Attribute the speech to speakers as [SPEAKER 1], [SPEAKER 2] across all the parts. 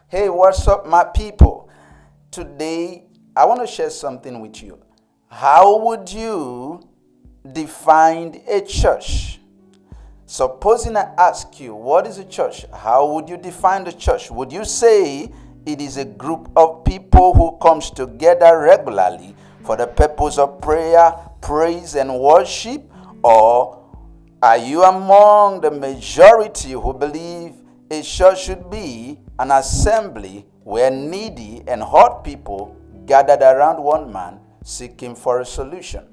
[SPEAKER 1] Hey, what's up, my people? Today, I want to share something with you. How would you define a church? Supposing I ask you, what is a church? How would you define the church? Would you say it is a group of people who comes together regularly for the purpose of prayer, praise, and worship? Or are you among the majority who believe a church should be an assembly where needy and hurt people gathered around one man seeking for a solution?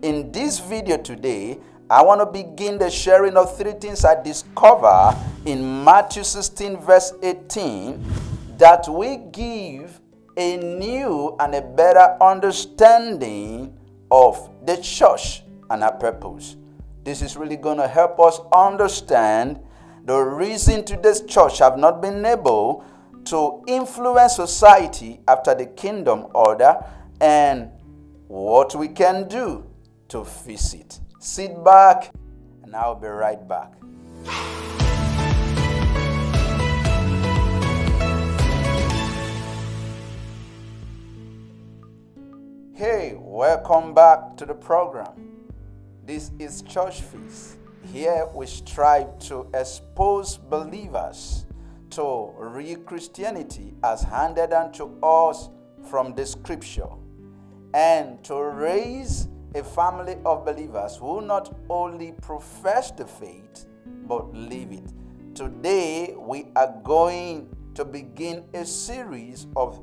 [SPEAKER 1] In this video today, I want to begin the sharing of three things I discover in Matthew 16 verse 18 that will give a new and a better understanding of the church and her purpose. This is really going to help us understand the reason today's church have not been able to influence society after the kingdom order and what we can do to fix it. Sit back and I'll be right back. Hey, welcome back to the program. This is Church Feast. Here we strive to expose believers to real Christianity as handed unto us from the scripture, and to raise a family of believers who not only profess the faith but live it. Today we are going to begin a series of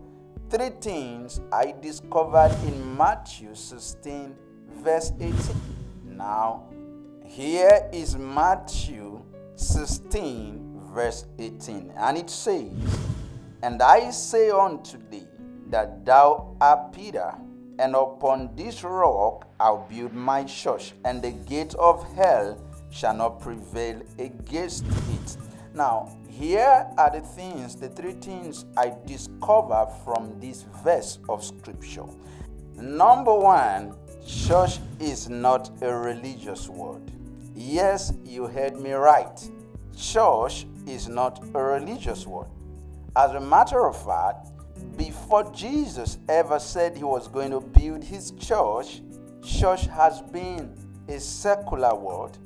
[SPEAKER 1] three things I discovered in Matthew 16 verse 18. Now, here is Matthew 16 verse 18, and it says, "And I say unto thee that thou art Peter, and upon this rock I'll build my church, and the gate of hell shall not prevail against it." Now, here are the three things I discover from this verse of scripture. Number one, church is not a religious word. Yes, you heard me right. Church is not a religious word. As a matter of fact, before Jesus ever said he was going to build his church, church has been a secular word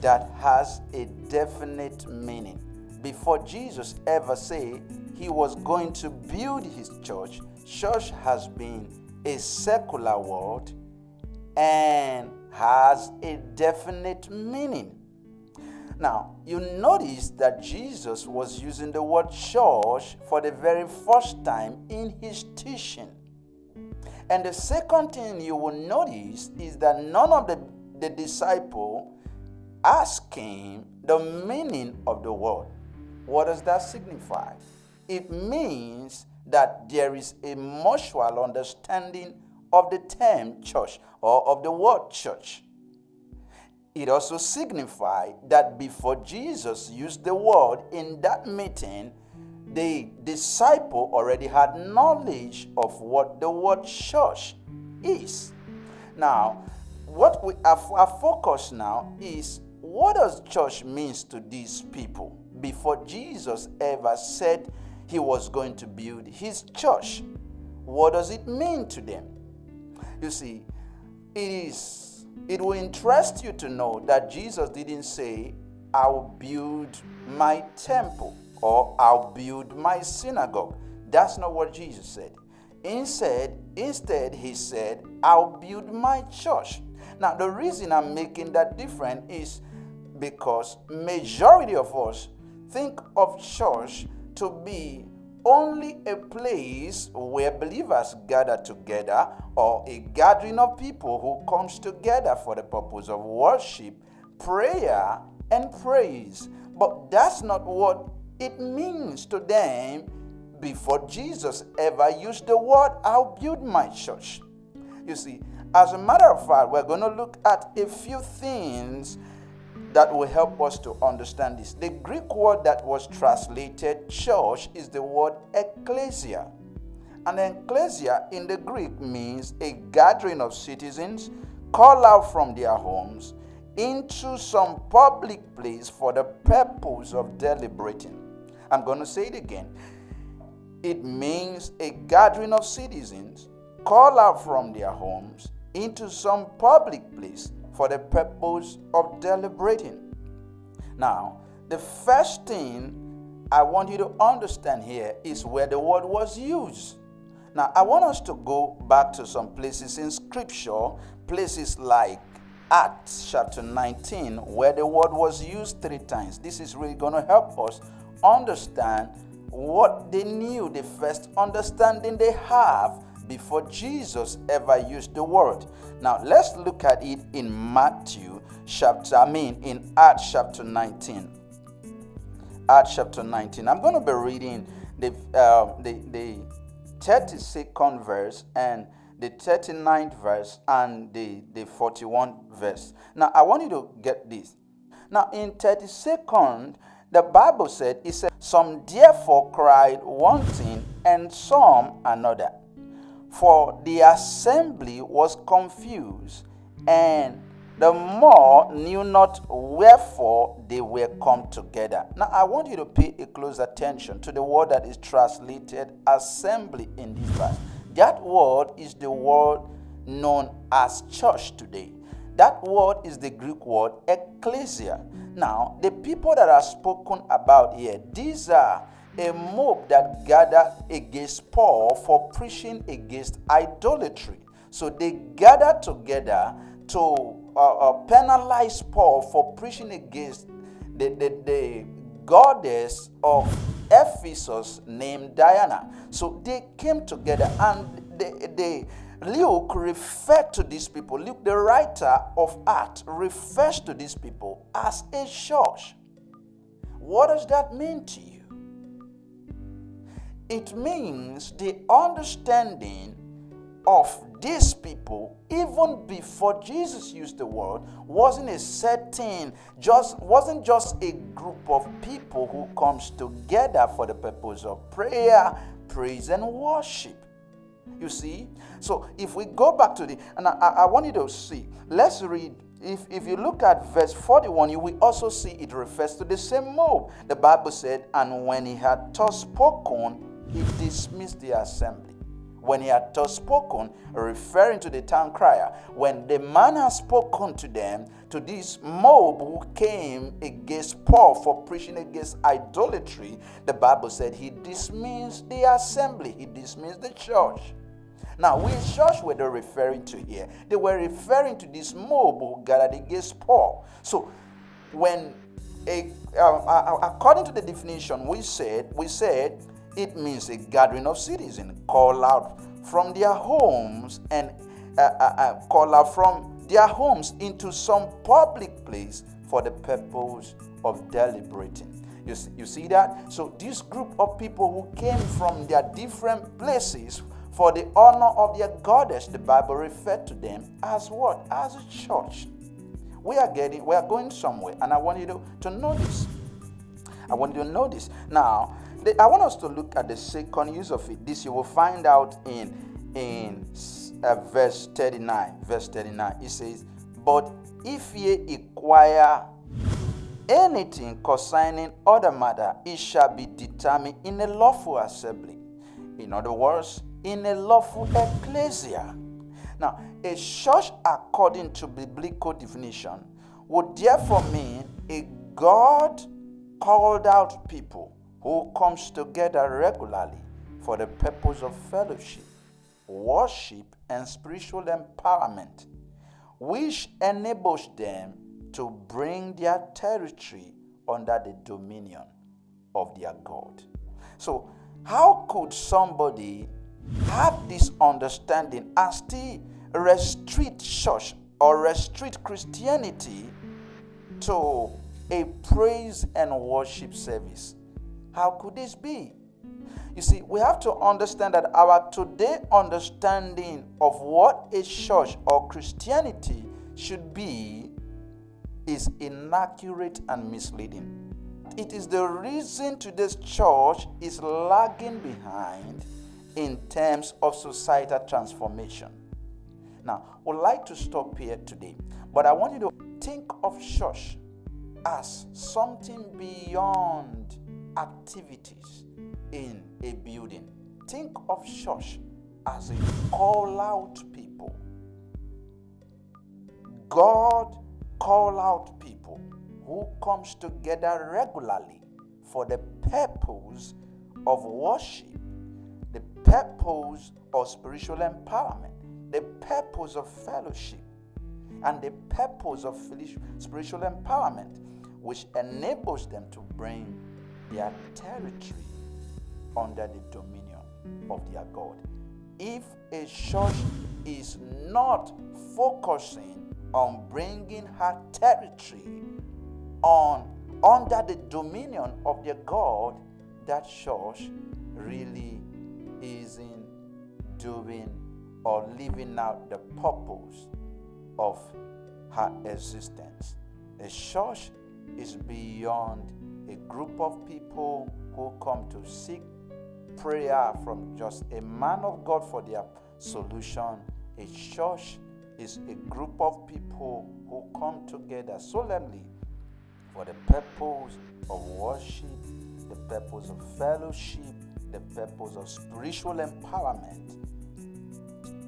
[SPEAKER 1] that has a definite meaning. Before Jesus ever said he was going to build his church, church has been a secular word and has a definite meaning. Now, you notice that Jesus was using the word church for the very first time in his teaching. And the second thing you will notice is that none of the disciples asked him the meaning of the word. What does that signify? It means that there is a mutual understanding of the term church or of the word church. It also signifies that before Jesus used the word in that meeting, the disciple already had knowledge of what the word church is. Now, what our focus now is, what does church means to these people before Jesus ever said he was going to build his church? What does it mean to them? You see, it will interest you to know that Jesus didn't say, "I'll build my temple" or "I'll build my synagogue." That's not what Jesus said. Instead, he said, "I'll build my church." Now, the reason I'm making that difference is because majority of us think of church to be only a place where believers gather together, or a gathering of people who comes together for the purpose of worship, prayer, and praise. But that's not what it means to them before Jesus ever used the word, "I'll build my church." You see, as a matter of fact, we're going to look at a few things that will help us to understand this. The Greek word that was translated church is the word ecclesia. And ecclesia in the Greek means a gathering of citizens called out from their homes into some public place for the purpose of deliberating. I'm going to say it again. It means a gathering of citizens called out from their homes into some public place for the purpose of deliberating. Now, the first thing I want you to understand here is where the word was used. Now, I want us to go back to some places in Scripture, places like Acts chapter 19, where the word was used 3 times. This is really going to help us understand what they knew, the first understanding they have before Jesus ever used the word. Now, let's look at it in in Acts chapter 19. Acts chapter 19. I'm going to be reading the 32nd verse and the 39th verse and the 41st verse. Now, I want you to get this. Now, in 32nd, the Bible said, it said, some therefore cried one thing and some another. For the assembly was confused, and the more knew not wherefore they were come together. Now, I want you to pay a close attention to the word that is translated assembly in this verse. That word is the word known as church today. That word is the Greek word ecclesia. Now, the people that are spoken about here, these are a mob that gathered against Paul for preaching against idolatry. So they gathered together to penalize Paul for preaching against the goddess of Ephesus named Diana. So they came together, and Luke referred to these people. Luke, the writer of Acts, refers to these people as a church. What does that mean to you? It means the understanding of these people, even before Jesus used the word, wasn't just a group of people who comes together for the purpose of prayer, praise, and worship. You see? So if we go back to and I want you to see, let's read. If you look at verse 41, you will also see it refers to the same mob. The Bible said, and when he had thus spoken, he dismissed the assembly. When he had thus spoken, referring to the town crier, when the man has spoken to them, to this mob who came against Paul for preaching against idolatry, the Bible said he dismissed the assembly, he dismissed the church. Now, which church were they referring to here? They were referring to this mob who gathered against Paul. So, when according to the definition we said it means a gathering of citizens called out from their homes and called out from their homes into some public place for the purpose of deliberating. You see that? So this group of people who came from their different places for the honor of their goddess, the Bible referred to them as what? As a church. We are going somewhere, and I want you to know this. I want you to know this. Now, I want us to look at the second use of it. This you will find out in verse 39. Verse 39, it says, but if ye inquire anything concerning other matter, it shall be determined in a lawful assembly. In other words, in a lawful ecclesia. Now, a church, according to biblical definition, would therefore mean a God called out people who comes together regularly for the purpose of fellowship, worship, and spiritual empowerment, which enables them to bring their territory under the dominion of their God. So, how could somebody have this understanding and still restrict church or restrict Christianity to a praise and worship service? How could this be? You see, we have to understand that our today understanding of what a church or Christianity should be is inaccurate and misleading. It is the reason today's church is lagging behind in terms of societal transformation. Now, I would like to stop here today, but I want you to think of church as something beyond activities in a building. think of church as a call out people. God call out people who comes together regularly for the purpose of worship, the purpose of spiritual empowerment, the purpose of fellowship, and the purpose of spiritual empowerment, which enables them to bring their territory under the dominion of their God. If a church is not focusing on bringing her territory under the dominion of their God, that church really isn't doing or living out the purpose of her existence. A church is beyond a group of people who come to seek prayer from just a man of God for their solution. A church is a group of people who come together solemnly for the purpose of worship, the purpose of fellowship, the purpose of spiritual empowerment,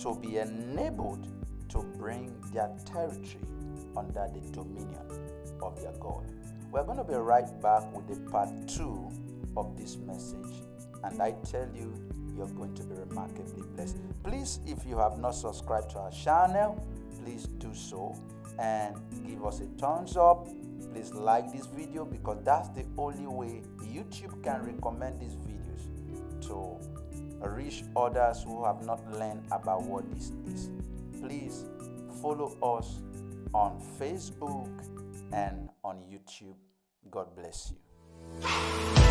[SPEAKER 1] to be enabled to bring their territory under the dominion of their God. We're going to be right back with the part 2 of this message, and I tell you, you're going to be remarkably blessed. Please, if you have not subscribed to our channel, please do so and give us a thumbs up. Please like this video, because that's the only way YouTube can recommend these videos to reach others who have not learned about what this is. Please follow us on Facebook and on YouTube. God bless you.